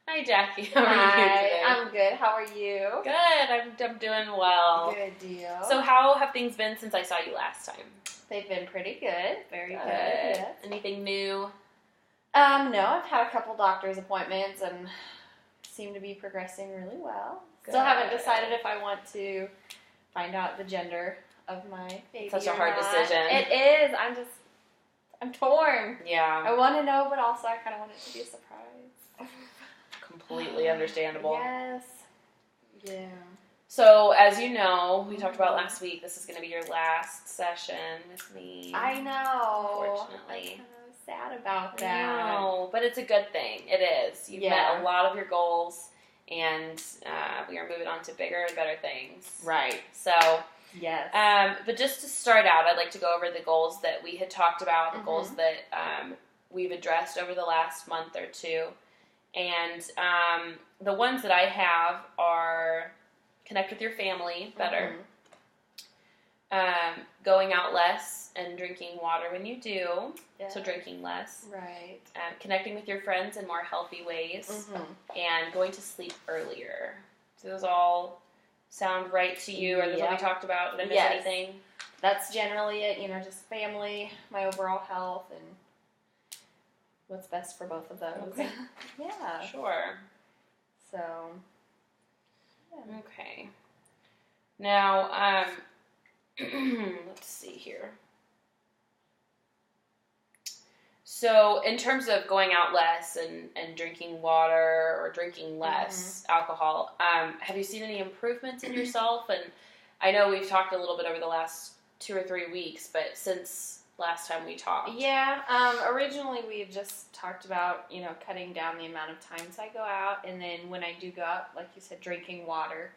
Hi, Jackie. How are you Hi, today? I'm good. How are you? Good. I'm doing well. Good deal. So, how have things been since I saw you last time? They've been pretty good. Very good. Yes. Anything new? No, I've had a couple doctor's appointments and seem to be progressing really well. Still haven't Good. decided if I want to find out the gender of my baby. Such a or hard not. decision. It is. I'm torn. Yeah. I want to know, but also I kind of want it to be a surprise. Completely understandable. Yes. Yeah. So, as you know, we talked about last week, this is going to be your last session with me. I know. Unfortunately. I'm kind of sad about that. No, but it's a good thing. It is. You've met a lot of your goals, and we are moving on to bigger and better things. Right. So, yes. But just to start out, I'd like to go over the goals that we had talked about, the goals that we've addressed over the last month or two. And the ones that I have are connect with your family better, going out less and drinking water when you do, so drinking less. Right. Connecting with your friends in more healthy ways, and going to sleep earlier. Do those all sound right to you, or those what we talked about? Did I miss anything? That's generally it, just family, my overall health, and what's best for both of those. Okay. Yeah. Sure. So, yeah. Okay. Now, let's see here. So, in terms of going out less and drinking water or drinking less alcohol, have you seen any improvements in yourself? And I know we've talked a little bit over the last 2 or 3 weeks, but since last time we talked. Yeah, originally we had just talked about, cutting down the amount of times I go out, and then when I do go out, like you said, drinking water.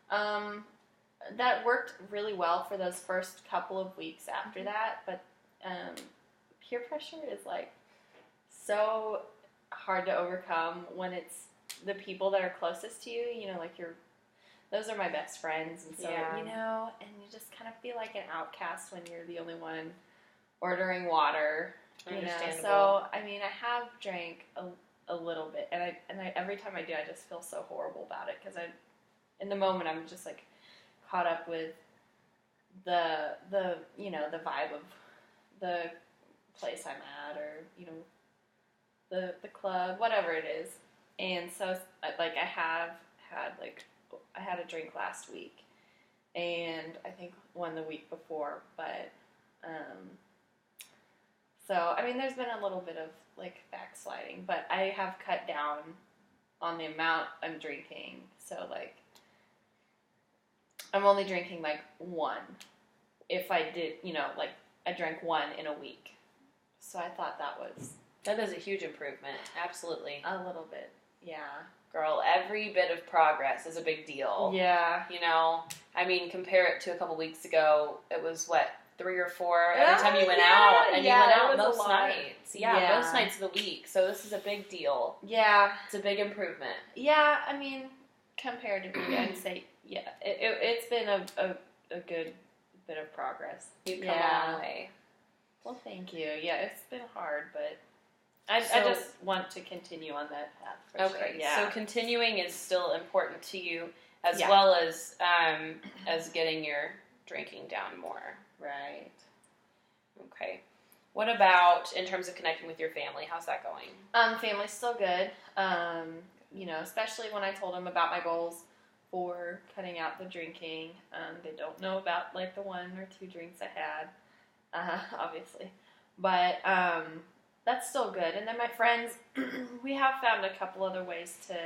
That worked really well for those first couple of weeks after that, but peer pressure is so hard to overcome when it's the people that are closest to you, those are my best friends, and so, and you just kind of feel like an outcast when you're the only one ordering water, So, I have drank a little bit, and I every time I do, I just feel so horrible about it, because in the moment, I'm just, caught up with the vibe of the place I'm at, or, the club, whatever it is. And so, I had a drink last week, and I think one the week before, but, so, there's been a little bit of, backsliding, but I have cut down on the amount I'm drinking, so, I'm only drinking, one. If I did, I drank one in a week. So I thought that is a huge improvement. Absolutely. A little bit, yeah. Girl, every bit of progress is a big deal. Yeah. Compare it to a couple weeks ago, it was, 3 or 4 every time you went out, and you went out most nights. Yeah, most nights of the week. So this is a big deal. Yeah. It's a big improvement. Yeah, comparatively, I'd say, it's been a good bit of progress. You've come a long way. Well, thank you. Yeah, it's been hard, but I just want to continue on that path for sure. Yeah. So continuing is still important to you, as well as getting your drinking down more. Right. Okay. What about in terms of connecting with your family? How's that going? Family's still good. Especially when I told them about my goals for cutting out the drinking. They don't know about the 1 or 2 drinks I had, obviously. But that's still good. And then my friends, we have found a couple other ways to,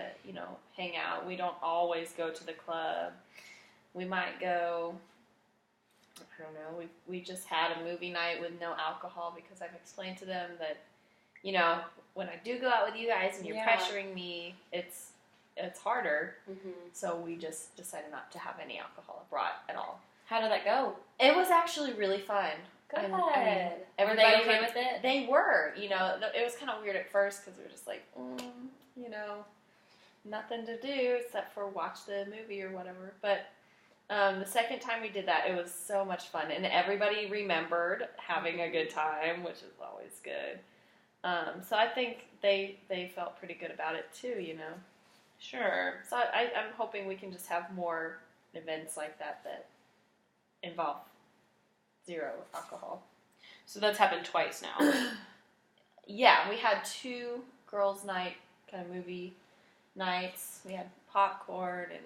hang out. We don't always go to the club. We might go, I don't know, we just had a movie night with no alcohol, because I've explained to them that, when I do go out with you guys and you're pressuring me, it's harder. So we just decided not to have any alcohol brought at all. How did that go? It was actually really fun. Good. Everybody were they okay with it? They were. It was kind of weird at first, because we were just nothing to do except for watch the movie or whatever. But the second time we did that, it was so much fun, and everybody remembered having a good time, which is always good. So I think they felt pretty good about it too, Sure. So I'm hoping we can just have more events like that involve zero alcohol. So that's happened twice now. Yeah, we had 2 girls' night kind of movie nights. We had popcorn and,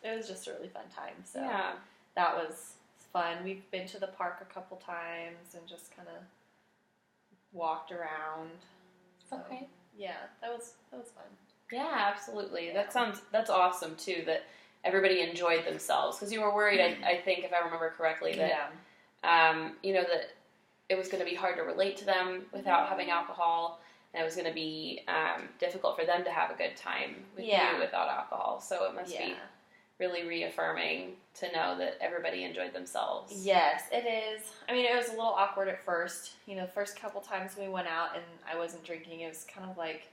it was just a really fun time. So Yeah. that was fun. We've been to the park a couple times and just kind of walked around. So, Okay. yeah, that was fun. Yeah, absolutely. Yeah. That's awesome too, that everybody enjoyed themselves, because you were worried, I think, if I remember correctly, that that it was going to be hard to relate to them without having alcohol, and it was going to be difficult for them to have a good time with you without alcohol. So it must be really reaffirming to know that everybody enjoyed themselves. Yes, it is. I mean, it was a little awkward at first. The first couple times we went out and I wasn't drinking, it was kind of like,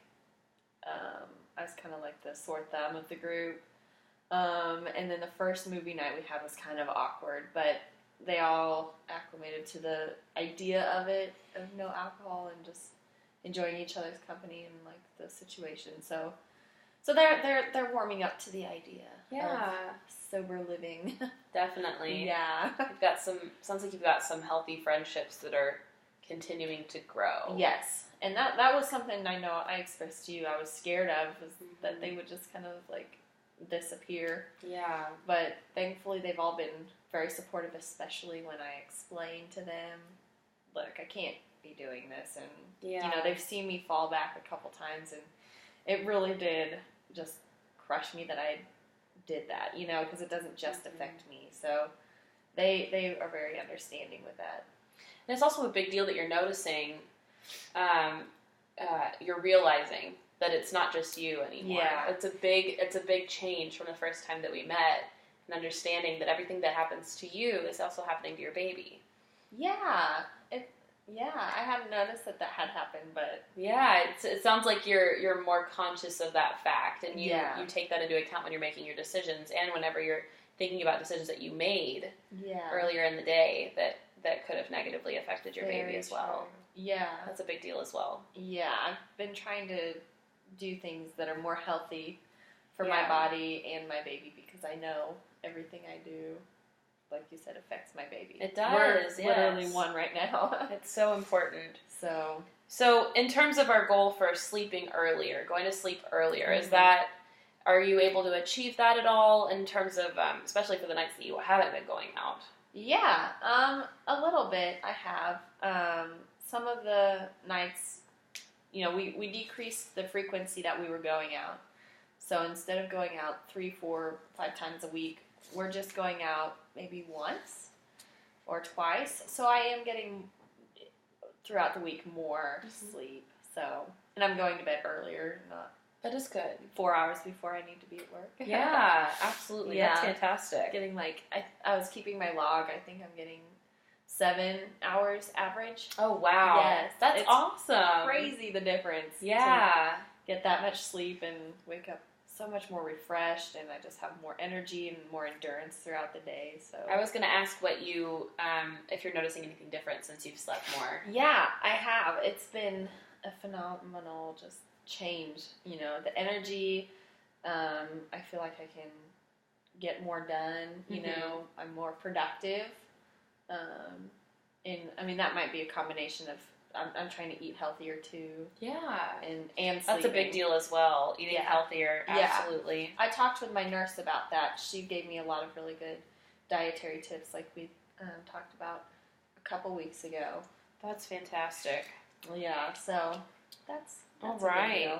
I was kind of like the sore thumb of the group. And then the first movie night we had was kind of awkward, but they all acclimated to the idea of it, of no alcohol and just enjoying each other's company and like the situation. So they're warming up to the idea. Yeah. Of sober living. Definitely. Yeah. Sounds like you've got some healthy friendships that are continuing to grow. Yes. And that was something I know I expressed to you I was scared of, was that they would just kind of like disappear. Yeah. But thankfully they've all been very supportive, especially when I explained to them, look, I can't be doing this. And, they've seen me fall back a couple times, and it really did just crush me that I did that, because it doesn't just affect me. So they are very understanding with that. And it's also a big deal that you're noticing, you're realizing that it's not just you anymore. Yeah. It's a big change from the first time that we met, and understanding that everything that happens to you is also happening to your baby. Yeah. I hadn't noticed that had happened, but yeah, it sounds like you're more conscious of that fact, and you take that into account when you're making your decisions, and whenever you're thinking about decisions that you made earlier in the day that could have negatively affected your baby as well. True. Yeah, that's a big deal as well. Yeah, I've been trying to do things that are more healthy for my body and my baby, because I know everything I do, like you said, affects my baby. It does. We're literally one right now. It's so important. So in terms of our goal for sleeping earlier, going to sleep earlier, mm-hmm. Are you able to achieve that at all in terms of, especially for the nights that you haven't been going out? Yeah, a little bit I have. Some of the nights, we decreased the frequency that we were going out. So instead of going out 3, 4, 5 times a week, we're just going out maybe once or twice. So I am getting, throughout the week, more sleep. So, and I'm going to bed earlier, not that is good. 4 hours before I need to be at work. Yeah, absolutely. That's fantastic. Getting I was keeping my log. I think I'm getting 7 hours average. Oh, wow. Yes. That's awesome. Crazy the difference. Yeah. Get that much sleep and wake up so much more refreshed, and I just have more energy and more endurance throughout the day. So I was going to ask what you, if you're noticing anything different since you've slept more. Yeah, I have. It's been a phenomenal just change. The energy, I feel like I can get more done. Mm-hmm. I'm more productive. And that might be a combination of I'm trying to eat healthier too. Yeah. And sleeping. That's a big deal as well. Eating healthier. Absolutely. I talked with my nurse about that. She gave me a lot of really good dietary tips, like we talked about a couple weeks ago. That's fantastic. Yeah, so that's all right.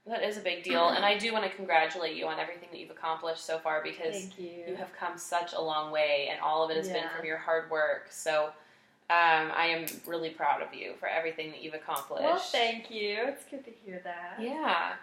That is a big deal, and I do want to congratulate you on everything that you've accomplished so far, because you have come such a long way, and all of it has been from your hard work. So I am really proud of you for everything that you've accomplished. Well, thank you. It's good to hear that. Yeah.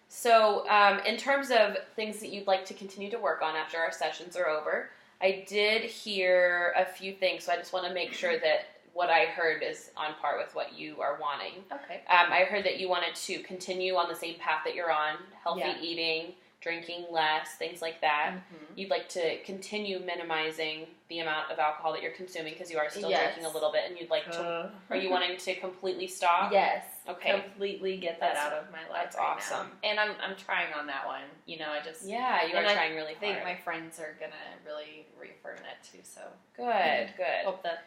So in terms of things that you'd like to continue to work on after our sessions are over, I did hear a few things, so I just want to make sure that what I heard is on par with what you are wanting. Okay. I heard that you wanted to continue on the same path that you're on, healthy eating, drinking less, things like that. Mm-hmm. You'd like to continue minimizing the amount of alcohol that you're consuming because you are still drinking a little bit, and you'd like to. Are you wanting to completely stop? Yes. Okay. Completely get that out of my life. That's awesome. Now. And I'm trying on that one. You know, I just you are trying really hard. I think my friends are gonna really reaffirm that too. So good. Hope that.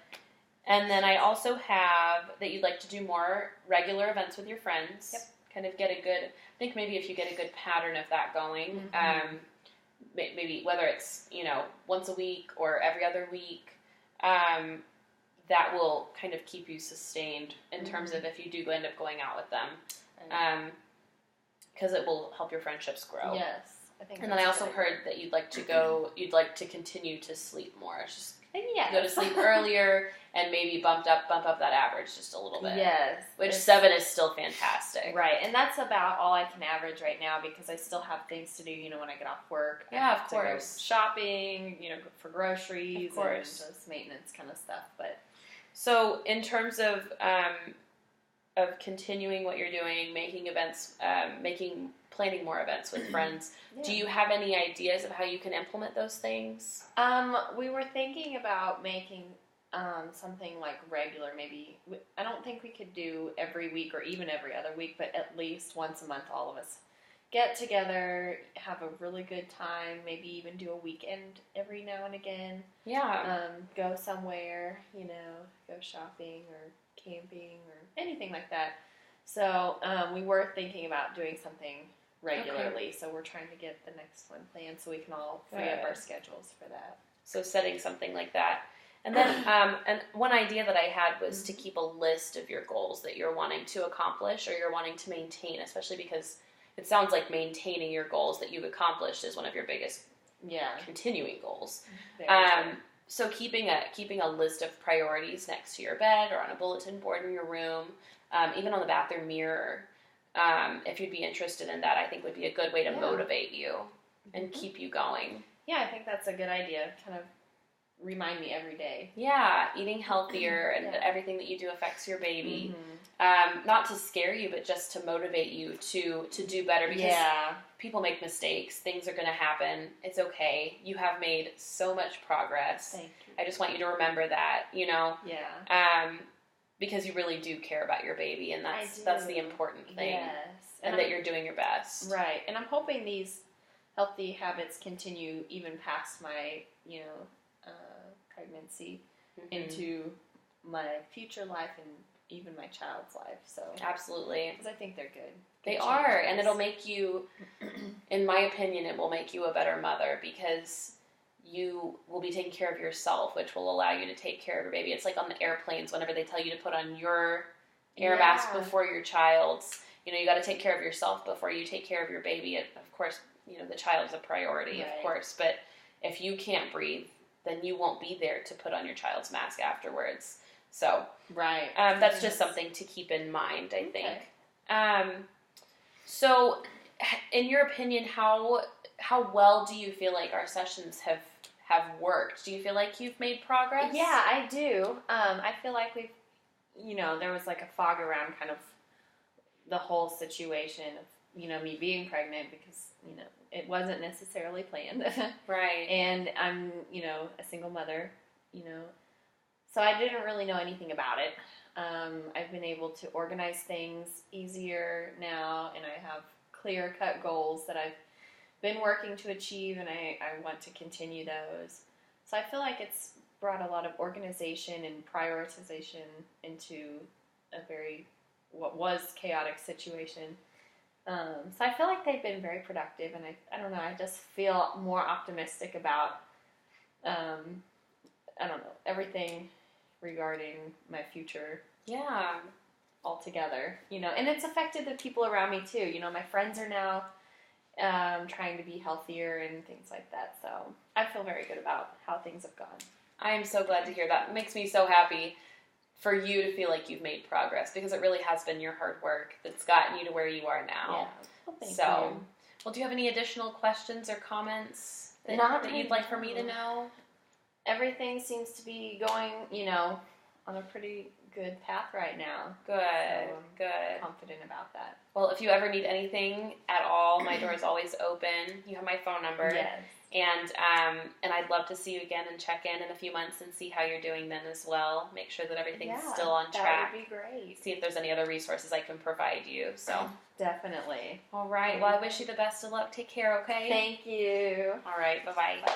And then I also have that you'd like to do more regular events with your friends. Yep. Kind of get a good. I think maybe if you get a good pattern of that going, maybe whether it's once a week or every other week, that will kind of keep you sustained in terms of if you do end up going out with them, because it will help your friendships grow. Yes, I think. And then I also heard that you'd like to continue to sleep more. It's just go to sleep earlier and maybe bump up that average just a little bit. Yes. Which 7 is still fantastic. Right. And that's about all I can average right now because I still have things to do, when I get off work. Yeah, of course. Go shopping, for groceries of course. And just maintenance kind of stuff. But so in terms of continuing what you're doing, making events, planning more events with friends, do you have any ideas of how you can implement those things? We were thinking about making something like regular, maybe. I don't think we could do every week or even every other week, but at least once a month all of us get together, have a really good time, maybe even do a weekend every now and again. Yeah. Go somewhere, go shopping or camping or anything like that. So we were thinking about doing something regularly, so we're trying to get the next one planned so we can all free up our schedules for that. So setting something like that. And then and one idea that I had was to keep a list of your goals that you're wanting to accomplish or you're wanting to maintain, especially because it sounds like maintaining your goals that you've accomplished is one of your biggest continuing goals. So keeping a list of priorities next to your bed or on a bulletin board in your room, even on the bathroom mirror, if you'd be interested in that, I think would be a good way to motivate you and keep you going. Yeah, I think that's a good idea. Kind of remind me every day. Yeah, eating healthier and that everything that you do affects your baby. Not to scare you, but just to motivate you to do better because people make mistakes. Things are going to happen. It's okay. You have made so much progress. Thank you. I just want you to remember that, Yeah. Because you really do care about your baby, and that's the important thing. Yes. And that you're doing your best. Right. And I'm hoping these healthy habits continue even past my, pregnancy into my future life and even my child's life. So absolutely. Because I think they're good. They are, and it'll make you, in my opinion, it will make you a better mother because you will be taking care of yourself, which will allow you to take care of your baby. It's like on the airplanes, whenever they tell you to put on your air mask before your child's, you got to take care of yourself before you take care of your baby. And of course, the child is a priority, of course, but if you can't breathe, then you won't be there to put on your child's mask afterwards. So, that's just something to keep in mind, I think. So, in your opinion, how well do you feel like our sessions have worked? Do you feel like you've made progress? Yeah, I do. I feel like we've, there was like a fog around kind of the whole situation of, me being pregnant because, it wasn't necessarily planned. Right. And I'm, a single mother, so I didn't really know anything about it. I've been able to organize things easier now, and I have clear-cut goals that I've been working to achieve, and I want to continue those. So I feel like it's brought a lot of organization and prioritization into what was chaotic situation. So I feel like they've been very productive, and I don't know, I just feel more optimistic about, everything regarding my future. Yeah. Altogether, and it's affected the people around me too. My friends are now trying to be healthier and things like that. So I feel very good about how things have gone. I am so glad to hear that. It makes me so happy for you to feel like you've made progress because it really has been your hard work that's gotten you to where you are now. Yeah. Well, thank you. Well, do you have any additional questions or comments that you'd like for me to know? Everything seems to be going, on a pretty good path right now. Good, So good. Confident about that. Well, if you ever need anything at all, my door is always open. You have my phone number. Yes. And I'd love to see you again and check in a few months and see how you're doing then as well. Make sure that everything's still on track. That would be great. See if there's any other resources I can provide you. So definitely. All right. Well, I wish you the best of luck. Take care, okay? Thank you. All right. Bye-bye. Bye.